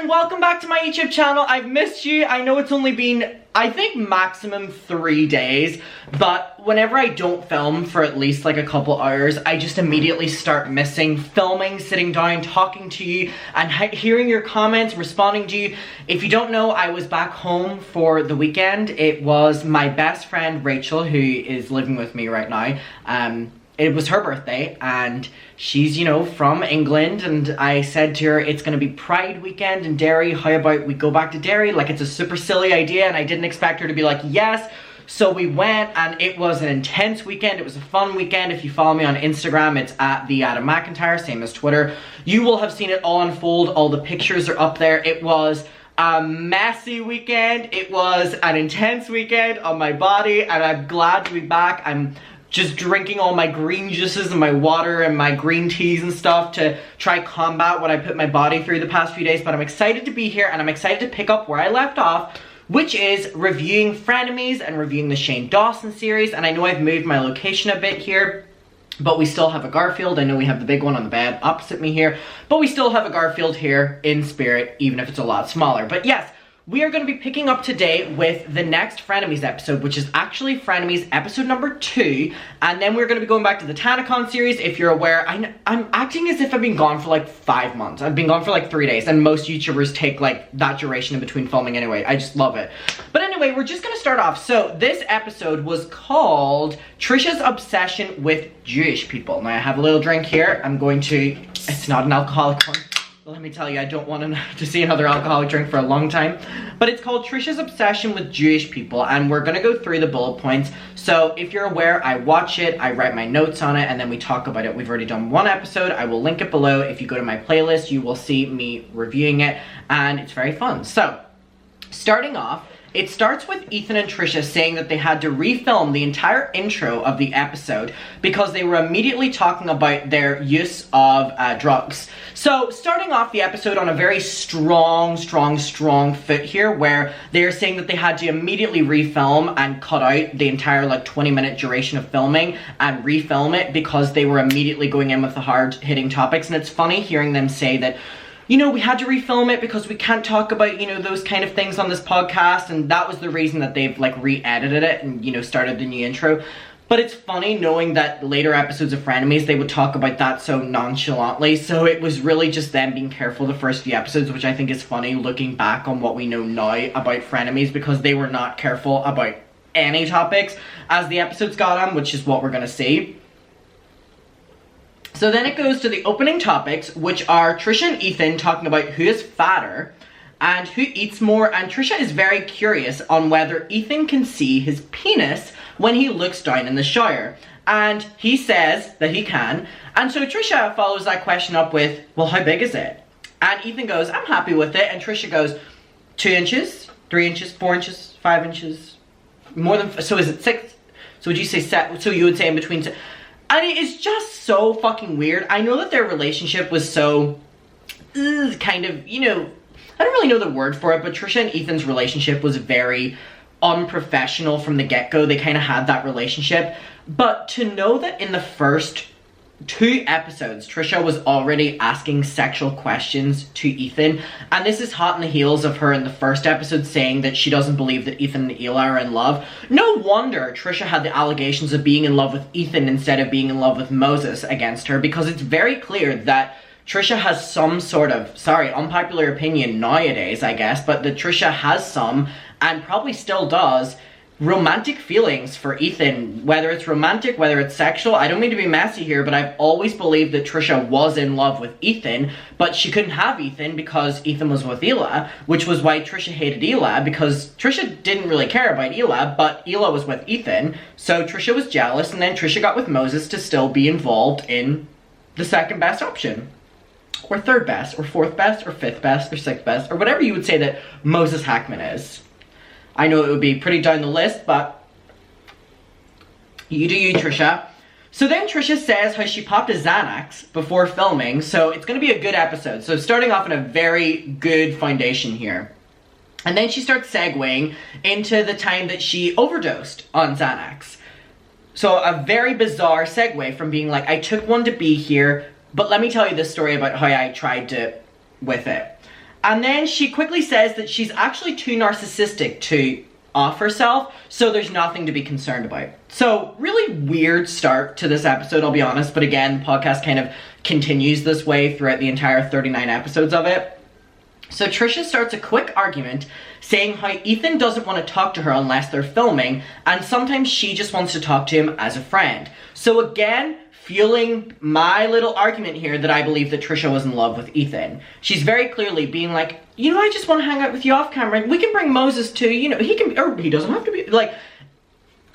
and welcome back to my YouTube channel. I've missed you. I know it's only been, I think, maximum 3 days, but whenever I don't film for at least like a couple hours, I just immediately start missing filming, sitting down, talking to you, and hearing your comments, responding to you. If you don't know, I was back home for the weekend. It was my best friend, Rachel, who is living with me right now. It was her birthday, and she's, you know, from England, and I said to her, it's gonna be Pride weekend in Derry, how about we go back to Derry? Like, it's a super silly idea, and I didn't expect her to be like, yes. So we went, and it was an intense weekend. It was a fun weekend. If you follow me on Instagram, it's at the Adam McIntyre, same as Twitter. You will have seen it all unfold. All the pictures are up there. It was a messy weekend. It was an intense weekend on my body, and I'm glad to be back. I'm just drinking all my green juices and my water and my green teas and stuff to try combat what I put my body through the past few days. But I'm excited to be here, and I'm excited to pick up where I left off, which is reviewing Frenemies and reviewing the Shane Dawson series. And I know I've moved my location a bit here, but we still have a Garfield. I know we have the big one on the bed opposite me here, but we still have a Garfield here in spirit, even if it's a lot smaller. But yes, we are going to be picking up today with the next Frenemies episode, which is actually Frenemies episode number 2. And then we're going to be going back to the TanaCon series. If you're aware, I'm acting as if I've been gone for like 5 months. I've been gone for like 3 days, and most YouTubers take like that duration in between filming anyway. I just love it. But anyway, we're just going to start off. So this episode was called Trisha's Obsession with Jewish People. Now I have a little drink here. I'm going to, it's not an alcoholic one. Let me tell you, I don't want to see another alcoholic drink for a long time. But it's called Trisha's Obsession with Jewish People, and we're going to go through the bullet points. So if you're aware, I watch it, I write my notes on it, and then we talk about it. We've already done one episode. I will link it below. If you go to my playlist, you will see me reviewing it, and it's very fun. So, starting off, it starts with Ethan and Trisha saying that they had to refilm the entire intro of the episode because they were immediately talking about their use of drugs. So, starting off the episode on a very strong foot here, where they're saying that they had to immediately refilm and cut out the entire like 20-minute duration of filming and refilm it because they were immediately going in with the hard-hitting topics. And it's funny hearing them say that, you know, we had to refilm it because we can't talk about, you know, those kind of things on this podcast, and that was the reason that they've like re-edited it and, you know, started the new intro. But it's funny knowing that later episodes of Frenemies, they would talk about that so nonchalantly, so it was really just them being careful the first few episodes, which I think is funny looking back on what we know now about Frenemies, because they were not careful about any topics as the episodes got on, which is what we're gonna see. So then it goes to the opening topics, which are Trisha and Ethan talking about who is fatter and who eats more, and Trisha is very curious on whether Ethan can see his penis when he looks down in the shower. And he says that he can, and so Trisha follows that question up with, well, how big is it? And Ethan goes, I'm happy with it, and Trisha goes, 2 inches, 3 inches, 4 inches, 5 inches, more than, so is it 6? So would you say, so you would say in between, I mean, it's just so fucking weird. I know that their relationship was so, kind of, you know, I don't really know the word for it, but Trisha and Ethan's relationship was very unprofessional from the get-go. They kind of had that relationship. But to know that in the first 2 episodes, Trisha was already asking sexual questions to Ethan, and this is hot in the heels of her in the first episode saying that she doesn't believe that Ethan and Eli are in love. No wonder Trisha had the allegations of being in love with Ethan instead of being in love with Moses against her, because it's very clear that Trisha has some sort of, sorry, unpopular opinion nowadays, I guess, but that Trisha has some, and probably still does, romantic feelings for Ethan. Whether it's romantic, whether it's sexual, I don't mean to be messy here, but I've always believed that Trisha was in love with Ethan, but she couldn't have Ethan because Ethan was with Ela, which was why Trisha hated Ela, because Trisha didn't really care about Ela, but Ela was with Ethan, so Trisha was jealous, and then Trisha got with Moses to still be involved in the second best option, or third best, or fourth best, or fifth best, or sixth best, or whatever you would say that Moses Hackman is. I know it would be pretty down the list, but you do you, Trisha. So then Trisha says how she popped a Xanax before filming, so it's going to be a good episode. So starting off in a very good foundation here. And then she starts segueing into the time that she overdosed on Xanax. So a very bizarre segue from being like, I took one to be here, but let me tell you this story about how I tried to with it. And then she quickly says that she's actually too narcissistic to off herself, so there's nothing to be concerned about. So really weird start to this episode, I'll be honest, but again, the podcast kind of continues this way throughout the entire 39 episodes of it. So Trisha starts a quick argument saying how Ethan doesn't want to talk to her unless they're filming, and sometimes she just wants to talk to him as a friend. So again, fueling my little argument here that I believe that Trisha was in love with Ethan. She's very clearly being like, you know, I just want to hang out with you off camera. We can bring Moses too, you know, he can, or he doesn't have to be, like,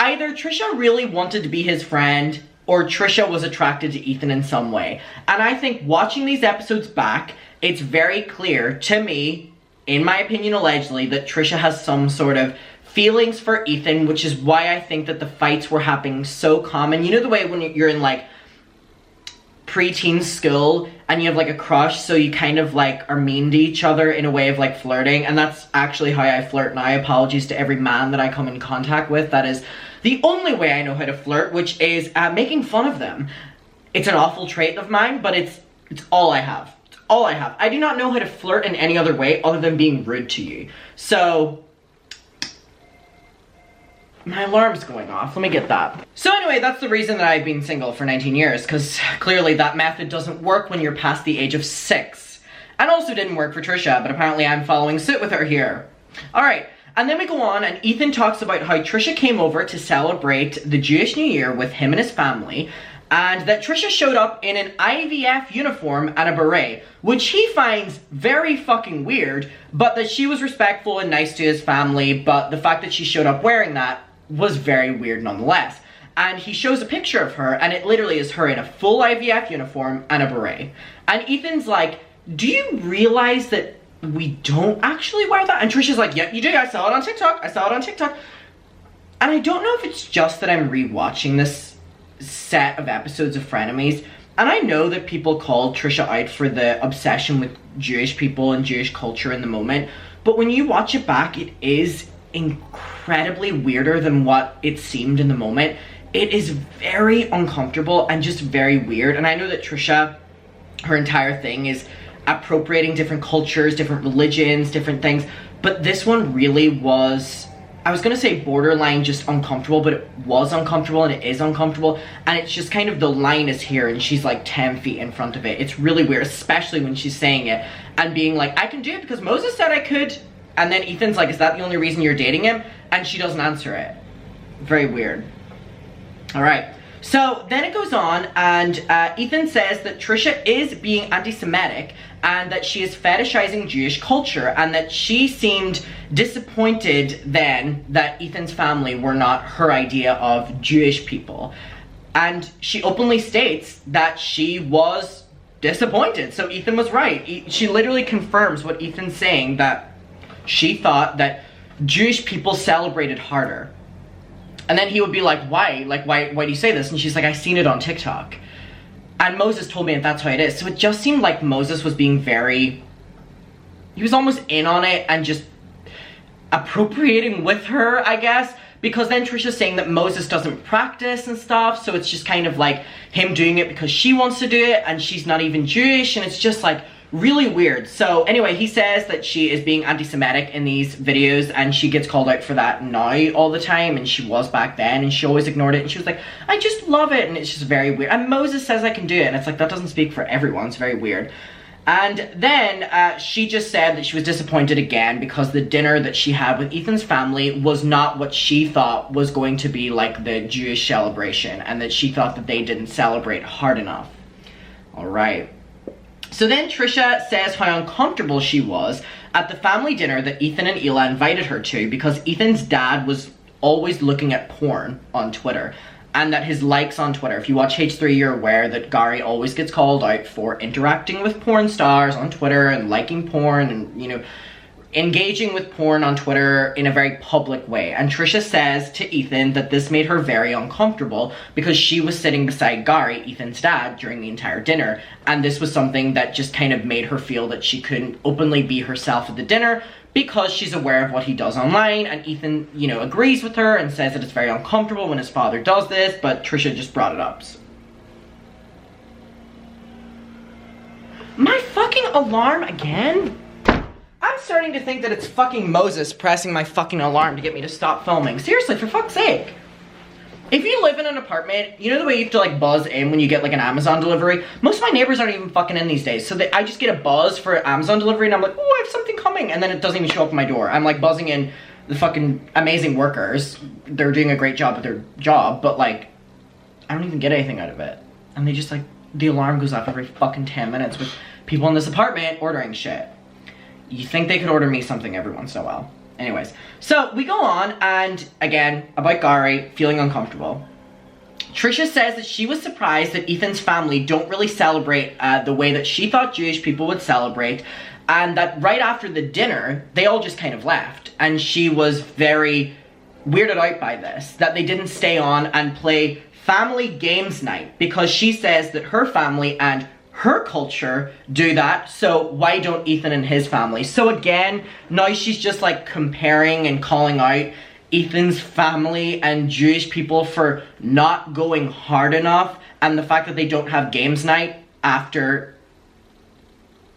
either Trisha really wanted to be his friend or Trisha was attracted to Ethan in some way. And I think watching these episodes back, it's very clear to me, in my opinion allegedly, that Trisha has some sort of feelings for Ethan, which is why I think that the fights were happening so common. You know the way when you're in like preteen school and you have like a crush, so you kind of like are mean to each other in a way of like flirting, and that's actually how I flirt now. Apologies to every man that I come in contact with. That is the only way I know how to flirt, which is making fun of them. It's an awful trait of mine, but it's all I have. It's all I have. I do not know how to flirt in any other way other than being rude to you. So my alarm's going off. Let me get that. So anyway, that's the reason that I've been single for 19 years, because clearly that method doesn't work when you're past the age of 6. And also didn't work for Trisha, but apparently I'm following suit with her here. Alright, and then we go on and Ethan talks about how Trisha came over to celebrate the Jewish New Year with him and his family, and that Trisha showed up in an IVF uniform and a beret, which he finds very fucking weird, but that she was respectful and nice to his family, but the fact that she showed up wearing that was very weird nonetheless. And he shows a picture of her, and it literally is her in a full IVF uniform and a beret. And Ethan's like, do you realize that we don't actually wear that? And Trisha's like, yep, you do. I saw it on TikTok. I saw it on TikTok. And I don't know if it's just that I'm rewatching this set of episodes of Frenemies, and I know that people called Trisha out for the obsession with Jewish people and Jewish culture in the moment, but when you watch it back, it is incredibly weirder than what it seemed in the moment. It is very uncomfortable and just very weird. And I know that Trisha, her entire thing is appropriating different cultures, different religions, different things, but this one really was, I was gonna say borderline just uncomfortable, but it was uncomfortable and it is uncomfortable, and it's just kind of the line is here and she's like 10 feet in front of it. It's really weird, especially when she's saying it and being like, I can do it because Moses said I could. And then Ethan's like, is that the only reason you're dating him? And she doesn't answer it. Very weird. Alright, so then it goes on and Ethan says that Trisha is being anti-Semitic and that she is fetishizing Jewish culture, and that she seemed disappointed then that Ethan's family were not her idea of Jewish people. And she openly states that she was disappointed. So Ethan was right. She literally confirms what Ethan's saying, that she thought that Jewish people celebrated harder. And then he would be like, why? Like, why do you say this? And she's like, I seen it on TikTok. And Moses told me that that's how it is. So it just seemed like Moses was being very, he was almost in on it and just appropriating with her, I guess. Because then Trisha's saying that Moses doesn't practice and stuff. So it's just kind of like him doing it because she wants to do it and she's not even Jewish. And it's just like really weird. So anyway, he says that she is being anti-Semitic in these videos, and she gets called out for that now all the time, and she was back then, and she always ignored it, and she was like, I just love it, and it's just very weird. And Moses says I can do it, and it's like, that doesn't speak for everyone. It's very weird. And then she just said that she was disappointed again because the dinner that she had with Ethan's family was not what she thought was going to be like the Jewish celebration, and that she thought that they didn't celebrate hard enough. Alright. So then Trisha says how uncomfortable she was at the family dinner that Ethan and Ela invited her to, because Ethan's dad was always looking at porn on Twitter, and that his likes on Twitter, if you watch H3, you're aware that Gary always gets called out for interacting with porn stars on Twitter and liking porn and, you know, engaging with porn on Twitter in a very public way. And Trisha says to Ethan that this made her very uncomfortable because she was sitting beside Gary, Ethan's dad, during the entire dinner, and this was something that just kind of made her feel that she couldn't openly be herself at the dinner because she's aware of what he does online. And Ethan, you know, agrees with her and says that it's very uncomfortable when his father does this, but Trisha just brought it up. So. My fucking alarm again? starting to think that it's fucking Moses pressing my fucking alarm to get me to stop filming. Seriously, for fuck's sake. If you live in an apartment, you know the way you have to like buzz in when you get like an Amazon delivery? Most of my neighbors aren't even fucking in these days. So I just get a buzz for Amazon delivery and I'm like, oh, I have something coming. And then it doesn't even show up at my door. I'm like buzzing in the fucking amazing workers. They're doing a great job at their job, but like, I don't even get anything out of it. And they just like, the alarm goes off every fucking 10 minutes with people in this apartment ordering shit. You think they could order me something every once in a while. Anyways, so we go on, and again, about Gary feeling uncomfortable. Trisha says that she was surprised that Ethan's family don't really celebrate the way that she thought Jewish people would celebrate, and that right after the dinner, they all just kind of left. And she was very weirded out by this, that they didn't stay on and play family games night, because she says that her family and her culture do that, so why don't Ethan and his family? So again, now she's just like comparing and calling out Ethan's family and Jewish people for not going hard enough, and the fact that they don't have games night after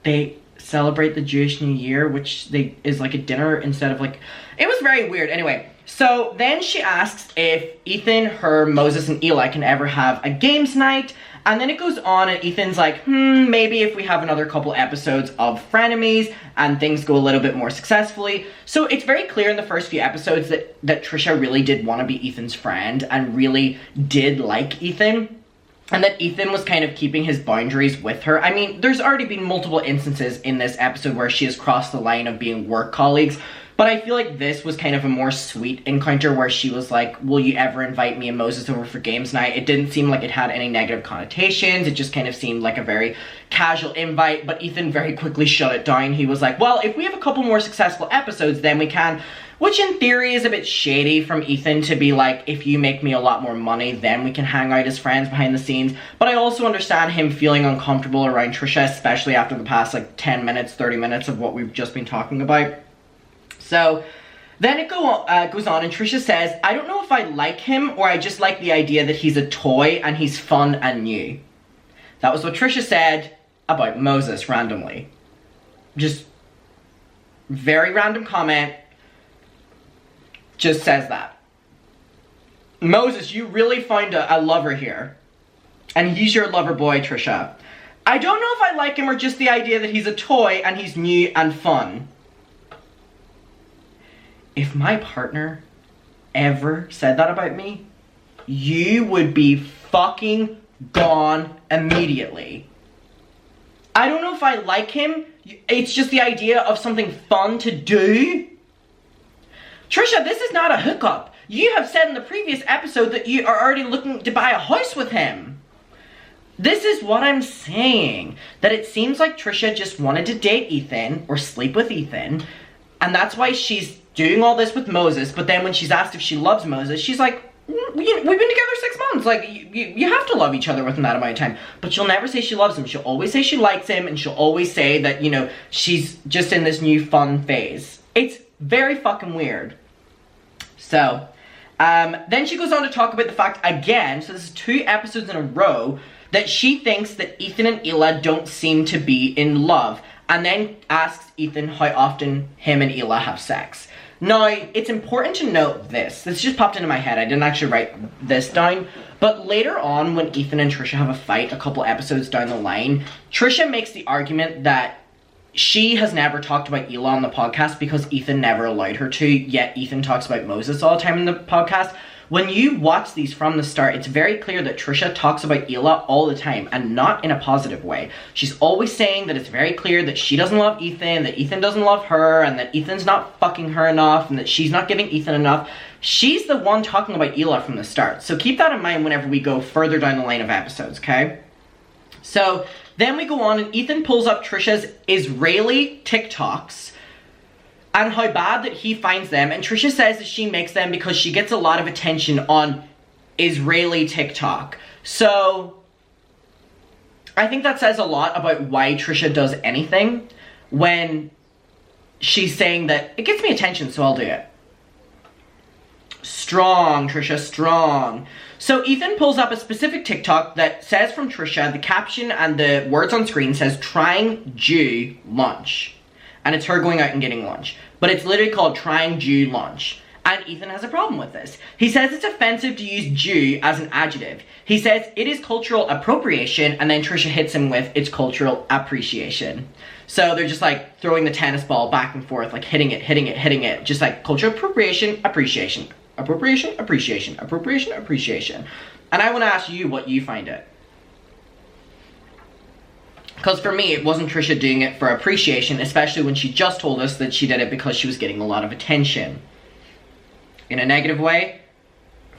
they celebrate the Jewish New Year, which is like a dinner instead of like, it was very weird. Anyway, so then she asks if Ethan, her, Moses, and Eli can ever have a games night. And then it goes on and Ethan's like, maybe if we have another couple episodes of Frenemies and things go a little bit more successfully. So it's very clear in the first few episodes that Trisha really did want to be Ethan's friend and really did like Ethan. And that Ethan was kind of keeping his boundaries with her. I mean, there's already been multiple instances in this episode where she has crossed the line of being work colleagues. But I feel like this was kind of a more sweet encounter where she was like, will you ever invite me and Moses over for games night? It didn't seem like it had any negative connotations. It just kind of seemed like a very casual invite. But Ethan very quickly shut it down. He was like, well, if we have a couple more successful episodes, then we can. Which in theory is a bit shady from Ethan to be like, if you make me a lot more money, then we can hang out as friends behind the scenes. But I also understand him feeling uncomfortable around Trisha, especially after the past like 10 minutes, 30 minutes of what we've just been talking about. So then it goes on and Trisha says, I don't know if I like him or I just like the idea that he's a toy and he's fun and new. That was what Trisha said about Moses randomly. Just very random comment. Just says that. Moses, you really find a lover here. And he's your lover boy, Trisha. I don't know if I like him or just the idea that he's a toy and he's new and fun. If my partner ever said that about me, you would be fucking gone immediately. I don't know if I like him. It's just the idea of something fun to do. Trisha, this is not a hookup. You have said in the previous episode that you are already looking to buy a house with him. This is what I'm saying. That it seems like Trisha just wanted to date Ethan or sleep with Ethan. And that's why she's doing all this with Moses. But then when she's asked if she loves Moses, she's like, we've been together 6 months. Like, you have to love each other within that amount of time. But she'll never say she loves him. She'll always say she likes him. And she'll always say that, you know, she's just in this new fun phase. It's very fucking weird. So, then she goes on to talk about the fact again, so this is 2 episodes in a row, that she thinks that Ethan and Ela don't seem to be in love. And then asks Ethan how often him and Ela have sex. Now, it's important to note this. This just popped into my head. I didn't actually write this down. But later on, when Ethan and Trisha have a fight a couple episodes down the line, Trisha makes the argument that she has never talked about Ela on the podcast because Ethan never allowed her to, yet Ethan talks about Moses all the time in the podcast. When you watch these from the start, it's very clear that Trisha talks about Ela all the time, and not in a positive way. She's always saying that it's very clear that she doesn't love Ethan, that Ethan doesn't love her, and that Ethan's not fucking her enough, and that she's not giving Ethan enough. She's the one talking about Ela from the start. So keep that in mind whenever we go further down the line of episodes, okay? So then we go on and Ethan pulls up Trisha's Israeli TikToks and how bad that he finds them. And Trisha says that she makes them because she gets a lot of attention on Israeli TikTok. So I think that says a lot about why Trisha does anything when she's saying that it gets me attention, so I'll do it. Strong, Trisha, strong. So Ethan pulls up a specific TikTok that says from Trisha, the caption and the words on screen says, trying Jew lunch. and it's her going out and getting lunch. But it's literally called trying Jew lunch. And Ethan has a problem with this. He says it's offensive to use Jew as an adjective. He says it is cultural appropriation, and then Trisha hits him with it's cultural appreciation. So they're just like throwing the tennis ball back and forth, like hitting it, just like cultural appropriation, appreciation, appropriation, appreciation, appropriation, appreciation. And I want to ask you what you find it. Because for me, it wasn't Trisha doing it for appreciation, especially when she just told us that she did it because she was getting a lot of attention. In a negative way,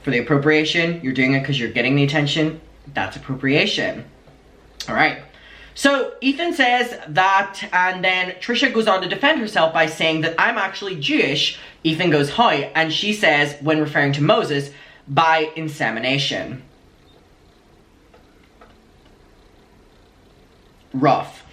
for the appropriation, you're doing it because you're getting the attention, that's appropriation. Alright, so Ethan says that, and then Trisha goes on to defend herself by saying that I'm actually Jewish. Ethan goes, how? And she says, when referring to Moses, by insemination. Rough.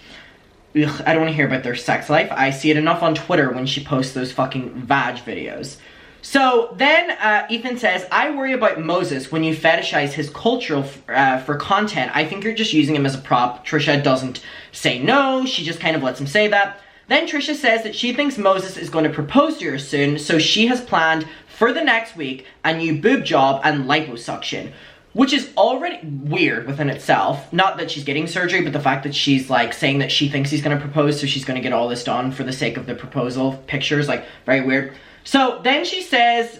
Ugh, I don't want to hear about their sex life. I see it enough on Twitter when she posts those fucking vag videos. So then Ethan says, I worry about Moses when you fetishize his culture for content. I think you're just using him as a prop. Trisha doesn't say no. She just kind of lets him say that. Then Trisha says that she thinks Moses is going to propose to her soon, so she has planned for the next week a new boob job and liposuction. Which is already weird within itself. Not that she's getting surgery, but the fact that she's like saying that she thinks he's going to propose, so she's going to get all this done for the sake of the proposal pictures. Like, very weird. So then she says,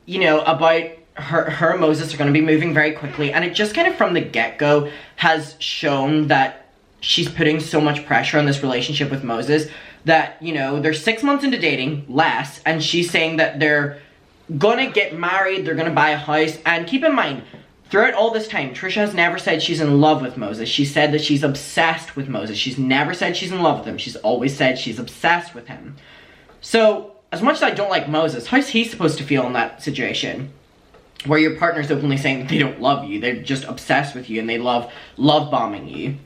you know, about her and Moses are going to be moving very quickly. And it just kind of from the get-go has shown that she's putting so much pressure on this relationship with Moses that, you know, they're 6 months into dating, less. And she's saying that they're going to get married, they're going to buy a house. And keep in mind, throughout all this time, Trisha has never said she's in love with Moses. She said that she's obsessed with Moses. She's never said she's in love with him. She's always said she's obsessed with him. So, as much as I don't like Moses, how's he supposed to feel in that situation? Where your partner's openly saying that they don't love you. They're just obsessed with you and they love bombing you.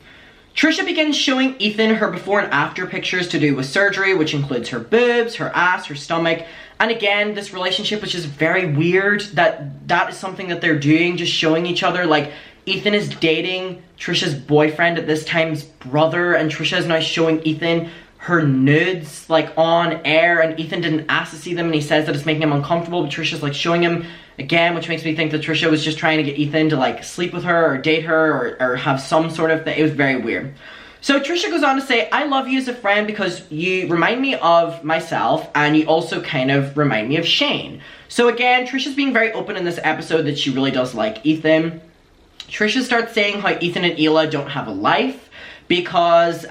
Trisha begins showing Ethan her before and after pictures to do with surgery, which includes her boobs, her ass, her stomach. And again, this relationship is just very weird that is something that they're doing, just showing each other. Like, Ethan is dating Trisha's boyfriend at this time's brother, and Trisha is now showing Ethan her nudes, like, on air, and Ethan didn't ask to see them, and he says that it's making him uncomfortable, but Trisha's, like, showing him again, which makes me think that Trisha was just trying to get Ethan to, like, sleep with her, or date her, or have some sort of thing. It was very weird. So Trisha goes on to say, I love you as a friend because you remind me of myself, and you also kind of remind me of Shane. So again, Trisha's being very open in this episode that she really does like Ethan. Trisha starts saying how Ethan and Hila don't have a life, because,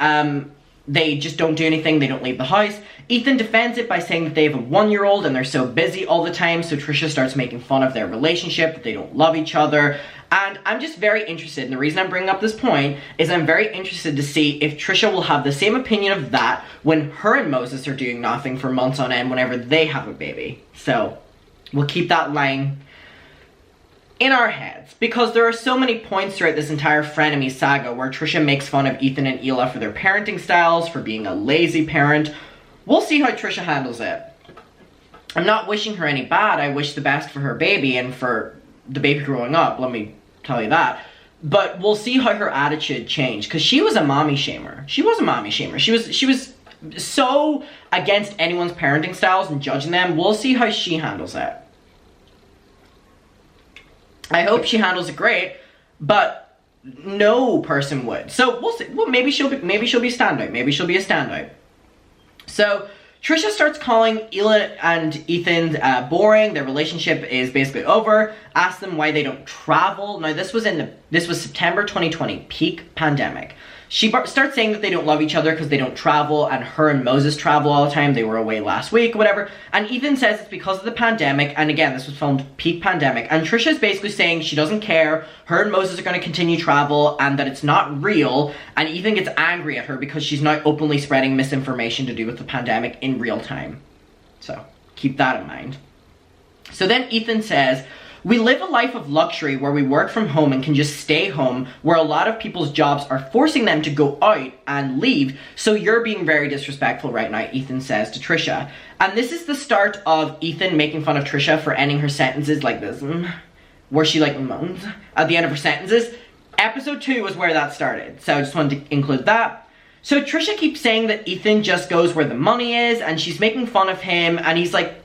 they just don't do anything, they don't leave the house. Ethan defends it by saying that they have a 1-year-old and they're so busy all the time, so Trisha starts making fun of their relationship, that they don't love each other. And I'm just very interested, and the reason I'm bringing up this point is I'm very interested to see if Trisha will have the same opinion of that when her and Moses are doing nothing for months on end whenever they have a baby. So, we'll keep that line in our heads, because there are so many points throughout this entire Frenemies saga where Trisha makes fun of Ethan and Hila for their parenting styles, for being a lazy parent. We'll see how Trisha handles it. I'm not wishing her any bad. I wish the best for her baby and for the baby growing up, let me tell you that. But we'll see how her attitude changed, because she was a mommy shamer. She was a mommy shamer. She was so against anyone's parenting styles and judging them. We'll see how she handles it. I hope she handles it great, but no person would. So we'll see. Well, maybe she'll be a standout. Maybe she'll be a standout. So Trisha starts calling Hila and Ethan boring. Their relationship is basically over. Asks them why they don't travel. Now this was September 2020, peak pandemic. She starts saying that they don't love each other because they don't travel, and her and Moses travel all the time. They were away last week, whatever. And Ethan says it's because of the pandemic, and again, this was filmed peak pandemic. And Trisha's basically saying she doesn't care, her and Moses are going to continue travel, and that it's not real. And Ethan gets angry at her because she's now openly spreading misinformation to do with the pandemic in real time. So, keep that in mind. So then Ethan says, we live a life of luxury where we work from home and can just stay home, where a lot of people's jobs are forcing them to go out and leave, so you're being very disrespectful right now, Ethan says to Trisha. And this is the start of Ethan making fun of Trisha for ending her sentences like this, where she like moans at the end of her sentences. Episode 2 was where that started, so I just wanted to include that. So Trisha keeps saying that Ethan just goes where the money is, and she's making fun of him, and he's like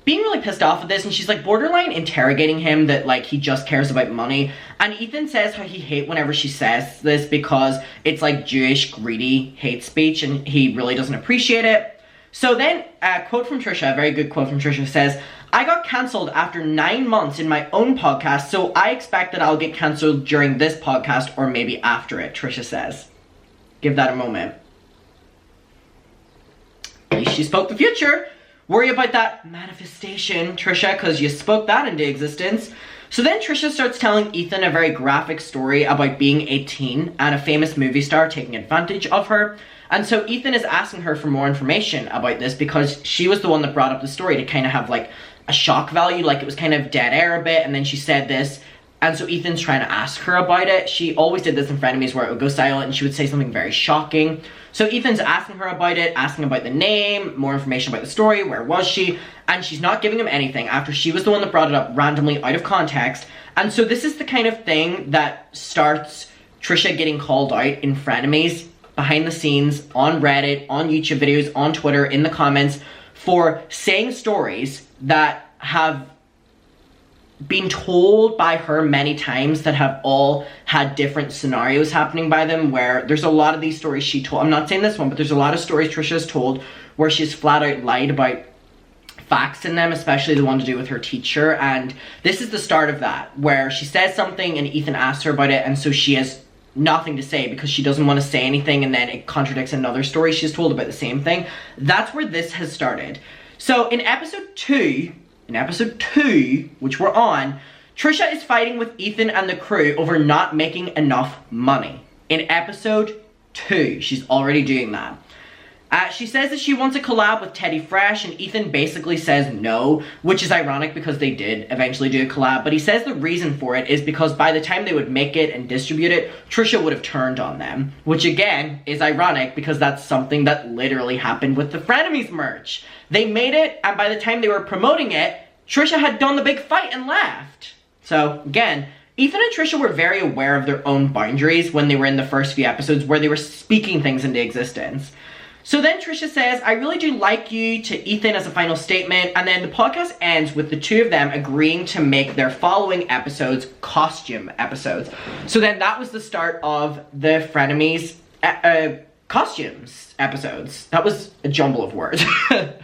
being really pissed off at this, and she's like borderline interrogating him that like he just cares about money. And Ethan says how he hates whenever she says this because it's like Jewish greedy hate speech and he really doesn't appreciate it. So then a quote from Trisha, a very good quote from Trisha, says, "I got cancelled after 9 months in my own podcast, so I expect that I'll get cancelled during this podcast or maybe after it," Trisha says. Give that a moment. At least she spoke the future. Worry about that manifestation, Trisha, because you spoke that into existence. So then Trisha starts telling Ethan a very graphic story about being a teen and a famous movie star taking advantage of her. And so Ethan is asking her for more information about this because she was the one that brought up the story to kind of have like a shock value, like it was kind of dead air a bit, and then she said this. And so Ethan's trying to ask her about it. She always did this in Frenemies where it would go silent and she would say something very shocking. So Ethan's asking her about it, asking about the name, more information about the story, where was she, and she's not giving him anything after she was the one that brought it up randomly out of context. And so this is the kind of thing that starts Trisha getting called out in Frenemies, behind the scenes, on Reddit, on YouTube videos, on Twitter, in the comments, for saying stories that have been told by her many times that have all had different scenarios happening by them, where there's a lot of these stories she told. I'm not saying this one, but there's a lot of stories Trisha's told where she's flat out lied about facts in them, especially the one to do with her teacher. And this is the start of that, where she says something and Ethan asks her about it, and so she has nothing to say because she doesn't want to say anything, and then it contradicts another story she's told about the same thing. That's where this has started. So in episode 2, which we're on, Trisha is fighting with Ethan and the crew over not making enough money. In episode 2, she's already doing that. She says that she wants a collab with Teddy Fresh, and Ethan basically says no, which is ironic because they did eventually do a collab, but he says the reason for it is because by the time they would make it and distribute it, Trisha would have turned on them, which again is ironic because that's something that literally happened with the Frenemies merch. They made it, and by the time they were promoting it, Trisha had done the big fight and left. So again, Ethan and Trisha were very aware of their own boundaries when they were in the first few episodes where they were speaking things into existence. So then Trisha says, "I really do like you," to Ethan as a final statement, and then the podcast ends with the two of them agreeing to make their following episodes costume episodes. So then that was the start of the Frenemies costumes episodes. That was a jumble of words.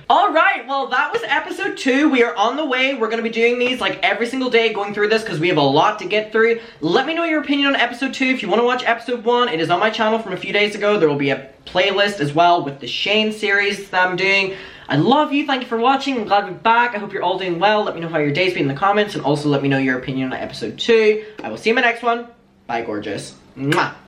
Alright, well that was episode 2. We are on the way. We're going to be doing these like every single day, going through this because we have a lot to get through. Let me know your opinion on episode 2. If you want to watch episode 1, it is on my channel from a few days ago. There will be a playlist as well with the Shane series that I'm doing. I love you. Thank you for watching. I'm glad to be back. I hope you're all doing well. Let me know how your day's been in the comments, and also let me know your opinion on episode 2. I will see you in my next one. Bye, gorgeous. Mwah.